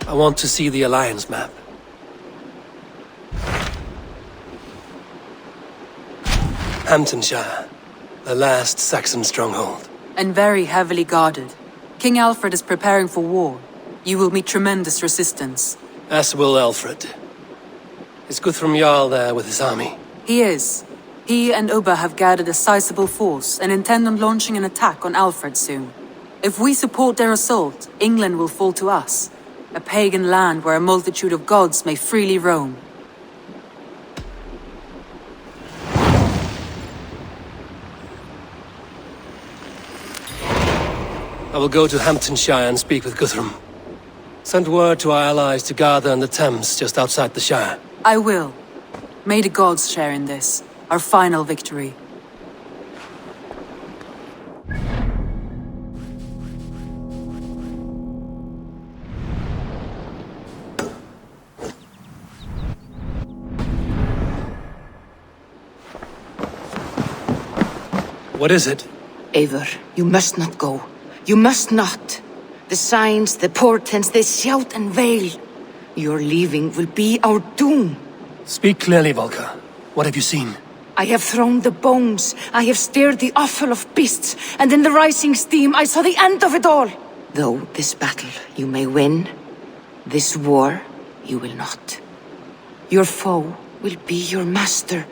I want to see the Alliance map. 함툰샤이어, the last Saxon stronghold. And very heavily guarded. King Alfred is preparing for war. You will meet tremendous resistance. As will Alfred. Is Guthrum Jarl there with his army? He is. He and Ubba have gathered a sizable force and intend on launching an attack on Alfred soon. If we support their assault, England will fall to us. A pagan land where a multitude of gods may freely roam. I will go to Hamtunshire and speak with Guthrum. Send word to our allies to gather in the Thames just outside the Shire. I will. May the gods share in this, our final victory. What is it? Eivor, you must not go. You must not. The signs, the portents, they shout and wail. Your leaving will be our doom. Speak clearly, Volker. What have you seen? I have thrown the bones. I have stirred the offal of beasts. And in the rising steam, I saw the end of it all. Though this battle you may win, this war you will not. Your foe will be your master.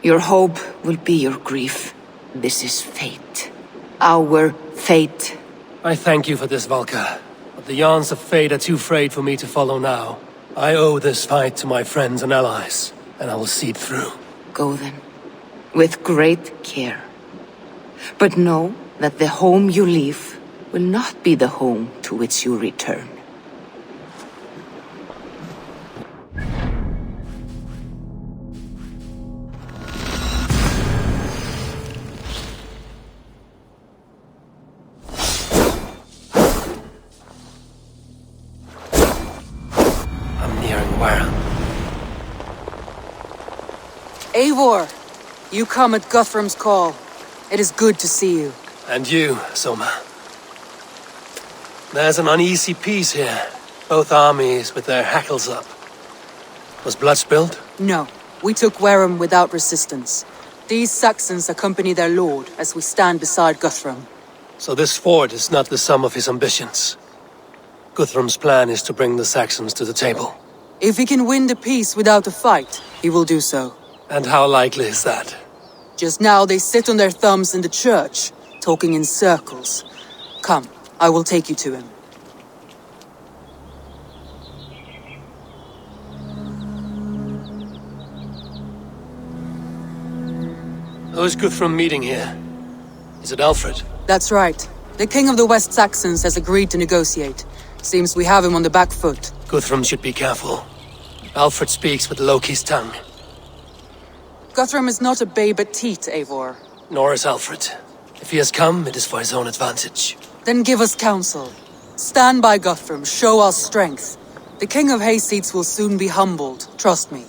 Your hope will be your grief. This is fate. Our fate. I thank you for this, Volker. But the yarns of fate are too frayed for me to follow now. I owe this fight to my friends and allies, and I will see it through. Go then, with great care. But know that the home you leave will not be the home to which you return. Eivor! You come at Guthrum's call. It is good to see you. And you, Soma. There's an uneasy peace here. Both armies with their hackles up. Was blood spilled? No. We took Wareham without resistance. These Saxons accompany their lord as we stand beside Guthrum. So this fort is not the sum of his ambitions. Guthrum's plan is to bring the Saxons to the table. If he can win the peace without a fight, he will do so. And how likely is that? Just now they sit on their thumbs in the church, talking in circles. Come, I will take you to him. Who is Guthrum meeting here? Is it Alfred? That's right. The king of the West Saxons has agreed to negotiate. Seems we have him on the back foot. Guthrum should be careful. Alfred speaks with Loki's tongue. Guthrum is not a babe at teat, Eivor. Nor is Alfred. If he has come, it is for his own advantage. Then give us counsel. Stand by Guthrum, show our strength. The king of Hayseeds will soon be humbled, trust me.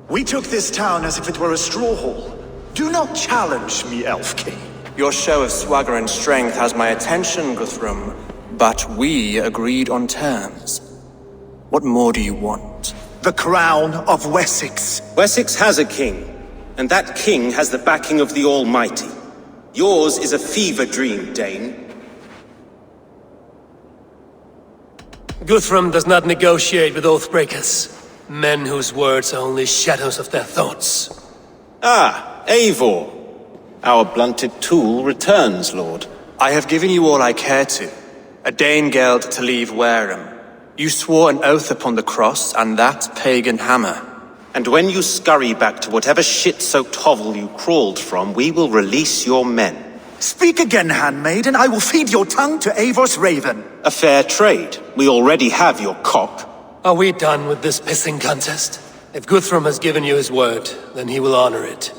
We took this town as if it were a straw hall. Do not challenge me, Elf King. Your show of swagger and strength has my attention, Guthrum. But we agreed on terms. What more do you want? The crown of Wessex. Wessex has a king, and that king has the backing of the Almighty. Yours is a fever dream, Dane. Guthrum does not negotiate with oathbreakers. Men whose words are only shadows of their thoughts. Ah, Eivor. Our blunted tool returns, Lord. I have given you all I care to. A Danegeld to leave Wareham. You swore an oath upon the cross, and that pagan hammer. And when you scurry back to whatever shit-soaked hovel you crawled from, we will release your men. Speak again, handmaid, and I will feed your tongue to Eivor's raven. A fair trade. We already have your cock. Are we done with this pissing contest? If Guthrum has given you his word, then he will honor it.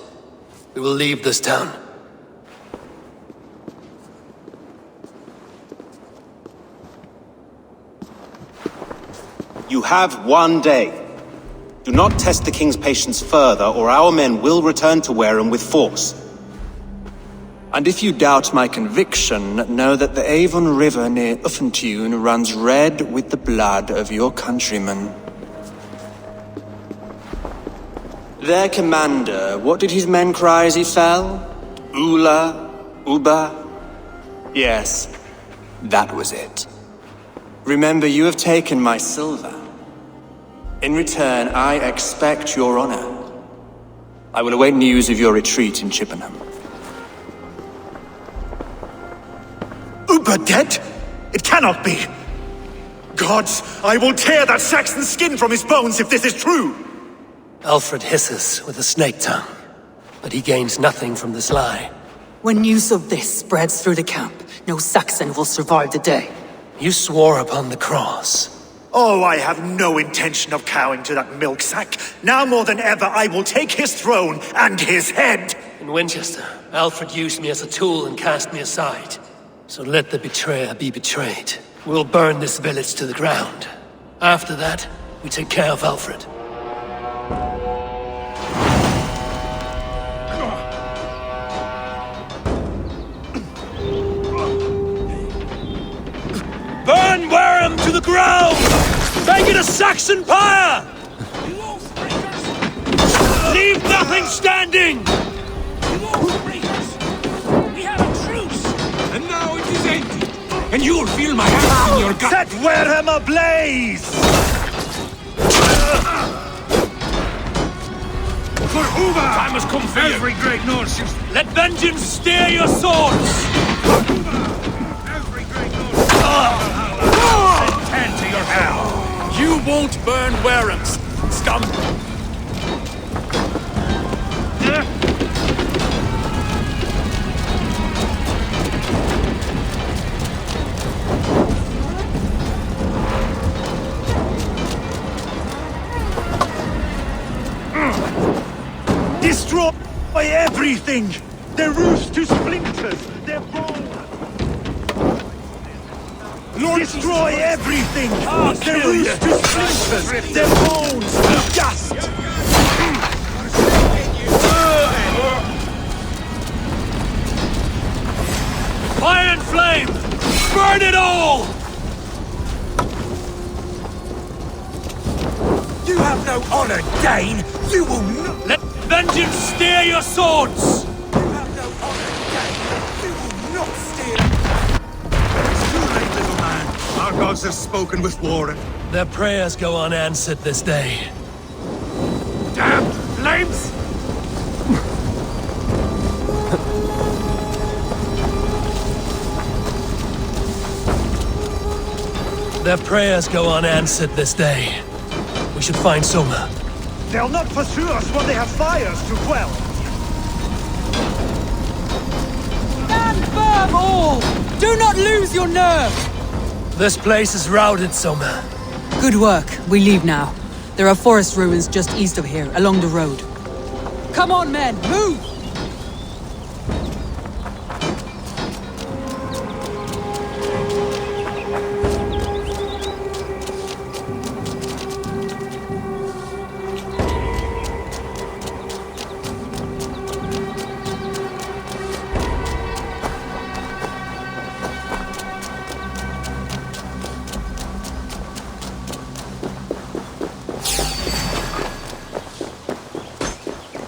We will leave this town. You have one day. Do not test the king's patience further, or our men will return to Wareham with force. And if you doubt my conviction, know that the Avon River near Uffentune runs red with the blood of your countrymen. Their commander, what did his men cry as he fell? Ula? Uba? Yes, that was it. Remember, you have taken my silver. In return, I expect your honor. I will await news of your retreat in Chippenham. Uber dead? It cannot be! Gods, I will tear that Saxon skin from his bones if this is true! Alfred hisses with a snake tongue, but he gains nothing from this lie. When news of this spreads through the camp, no Saxon will survive the day. You swore upon the cross. Oh, I have no intention of cowing to that milksack. Now more than ever, I will take his throne and his head! In Winchester, Alfred used me as a tool and cast me aside. So let the betrayer be betrayed. We'll burn this village to the ground. After that, we take care of Alfred. Burn Wareham to the ground! Make it a Saxon pyre! Leave nothing standing! We have a truce! And now it is empty! And you'll feel my hands in your gut! Set Wareham ablaze! For Uber! Time has come for every great Norse! Let vengeance steer your swords! Every great Norse! Send 10 to your hell! You won't burn Wareham's, scum! Destroy everything! Their roofs to splinters! Their bones! Destroy everything! Their roofs to splinters! Their bones to dust! Fire and flame! Burn it all! You have no honor, Dane! You will not... Let vengeance steer your swords! You have no honor, Dane! You will not steal... It's too late, little man. Our gods have spoken with Warren. Their prayers go unanswered this day. Damn flames! Their prayers go unanswered this day. We should find Soma. They'll not pursue us when they have fires to quell! Stand firm, all! Do not lose your nerve! This place is routed, Soma. Good work. We leave now. There are forest ruins just east of here, along the road. Come on, men! Move!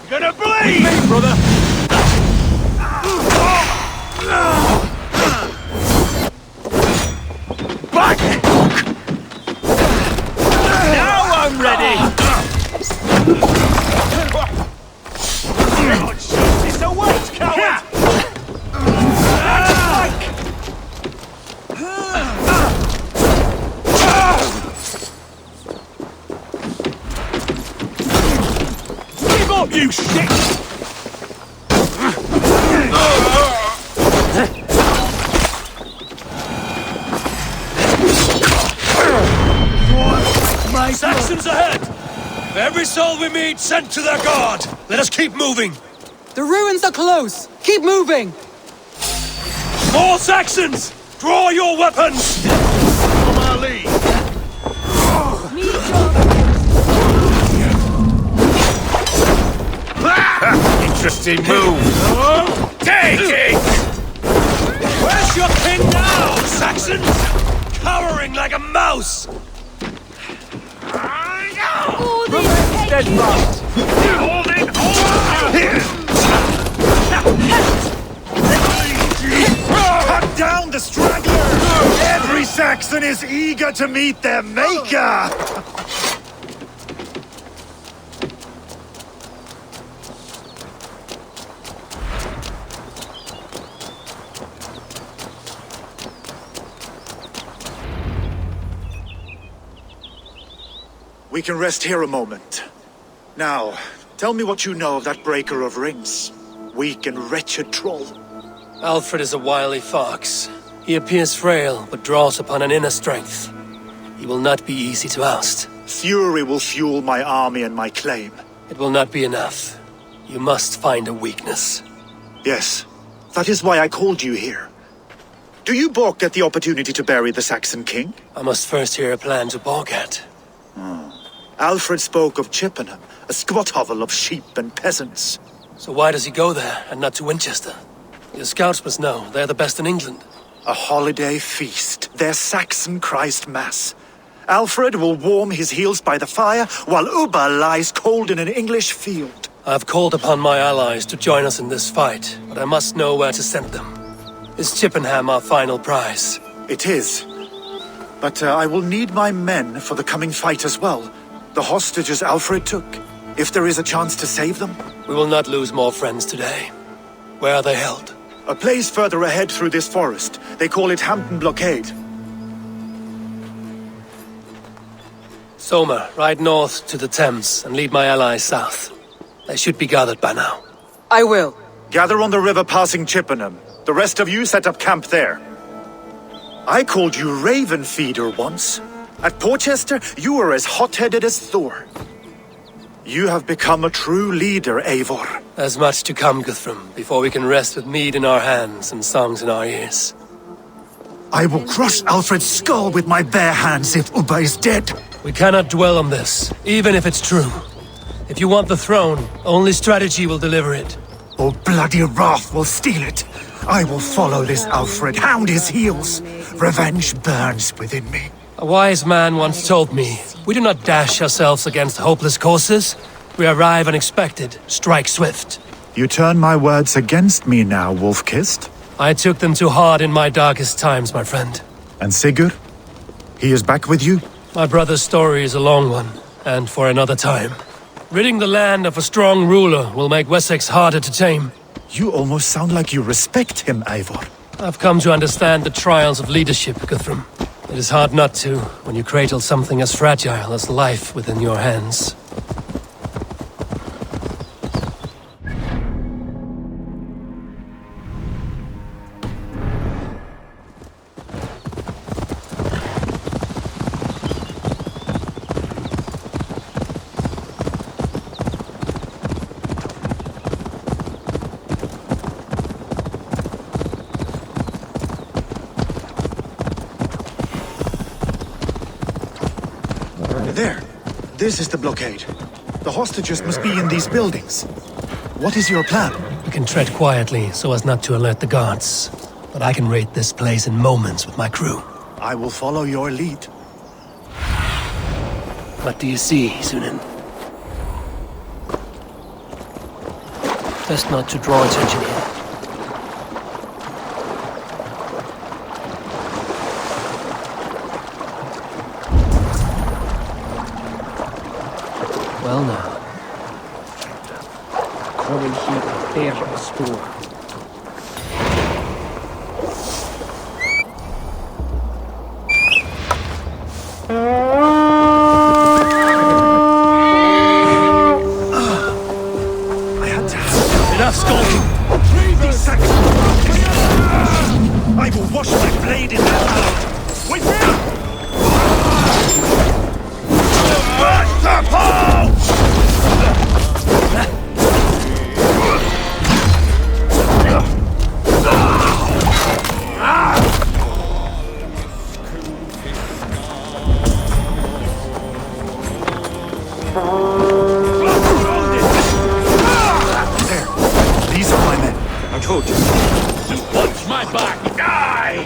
Gonna bleed! Me, brother! Back! Now I'm ready! It's a wait, coward! Give up, you shit! Saxons ahead! Every soul we meet sent to their god! Let us keep moving! The ruins are close! Keep moving! More Saxons! Draw your weapons! From our lead! Interesting move! Take it! house! Steadfast! Holding Cut down the straggler! Every Saxon is eager to meet their maker! We can rest here a moment. Now, tell me what you know of that breaker of rings. Weak and wretched troll. Alfred is a wily fox. He appears frail, but draws upon an inner strength. He will not be easy to oust. Fury will fuel my army and my claim. It will not be enough. You must find a weakness. Yes, that is why I called you here. Do you balk at the opportunity to bury the Saxon king? I must first hear a plan to balk at. Alfred spoke of Chippenham, a squat hovel of sheep and peasants. So why does he go there, and not to Winchester? Your scouts must know, they're the best in England. A holiday feast, their Saxon Christ Mass. Alfred will warm his heels by the fire, while Uba lies cold in an English field. I have called upon my allies to join us in this fight, but I must know where to send them. Is Chippenham our final prize? It is. But I will need my men for the coming fight as well. The hostages Alfred took. If there is a chance to save them. We will not lose more friends today. Where are they held? A place further ahead through this forest. They call it Hampton Blockade. Somer, ride north to the Thames and lead my allies south. They should be gathered by now. I will. Gather on the river passing Chippenham. The rest of you set up camp there. I called you Raven Feeder once. At Porchester, you were as hot-headed as Thor. You have become a true leader, Eivor. There's much to come, Guthrum, before we can rest with mead in our hands and songs in our ears. I will crush Alfred's skull with my bare hands if Uba is dead. We cannot dwell on this, even if it's true. If you want the throne, only strategy will deliver it. Or bloody wrath will steal it. I will follow this Alfred, hound his heels. Revenge burns within me. A wise man once told me, we do not dash ourselves against hopeless courses. We arrive unexpected, strike swift. You turn my words against me now, Wolf-Kissed. I took them too hard in my darkest times, my friend. And Sigurd? He is back with you? My brother's story is a long one, and for another time. Ridding the land of a strong ruler will make Wessex harder to tame. You almost sound like you respect him, Eivor. I've come to understand the trials of leadership, Guthrum. It is hard not to, when you cradle something as fragile as life within your hands. There. This is the blockade. The hostages must be in these buildings. What is your plan? We can tread quietly so as not to alert the guards. But I can raid this place in moments with my crew. I will follow your lead. What do you see, Sunan? Best not to draw attention here. Well now. Kommer hit flera spår. Enough skulking! These Saxons! I will wash my blade in their blood! Wait there! These are my men. I told you. Just watch my back! Die!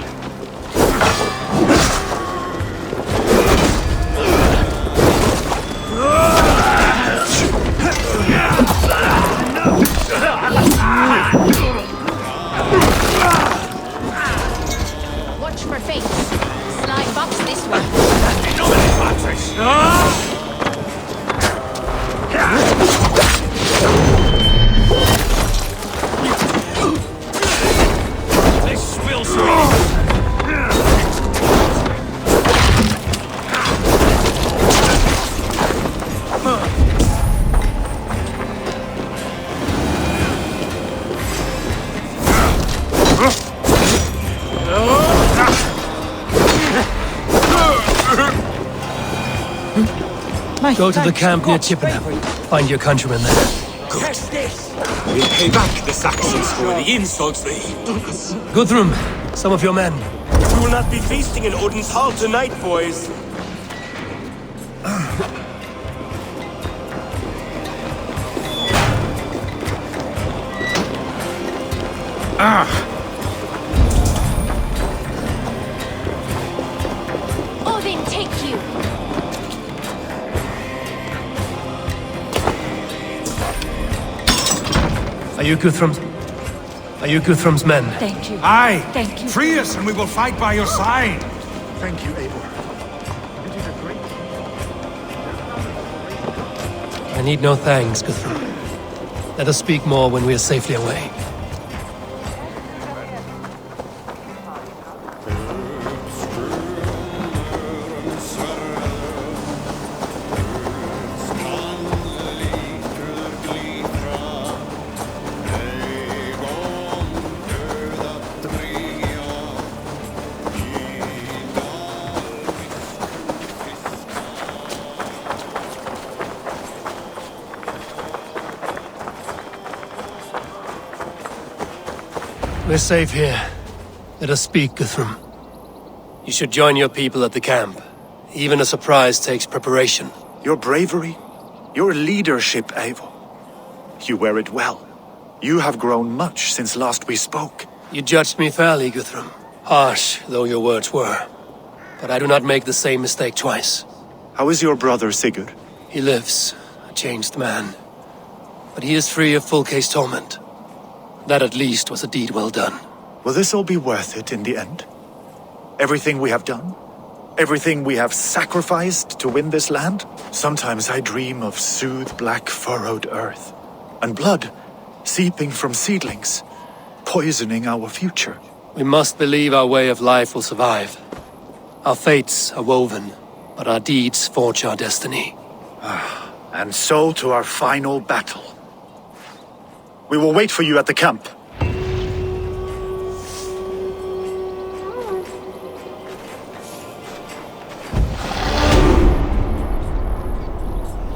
Watch for fate. Slide box this one. This will swing. Go to the camp near Chippenham. Find your countrymen there. We'll pay back the Saxons for the insults they done us. Guthrum, some of your men. We will not be feasting in Odin's hall tonight, boys. Odin, take you. Are you Guthrum's men? Thank you. Aye. Thank you. Free us and we will fight by your side. Thank you, Eivor. You did a great... I need no thanks, Guthrum. Let us speak more when we are safely away. We're safe here. Let us speak, Guthrum. You should join your people at the camp. Even a surprise takes preparation. Your bravery, your leadership, Eivor. You wear it well. You have grown much since last we spoke. You judged me fairly, Guthrum. Harsh though your words were. But I do not make the same mistake twice. How is your brother, Sigurd? He lives, a changed man. But he is free of full case torment. That at least was a deed well done. Will this all be worth it in the end? Everything we have done? Everything we have sacrificed to win this land? Sometimes I dream of soothed black furrowed earth. And blood seeping from seedlings, poisoning our future. We must believe our way of life will survive. Our fates are woven, but our deeds forge our destiny. And so to our final battle. We will wait for you at the camp.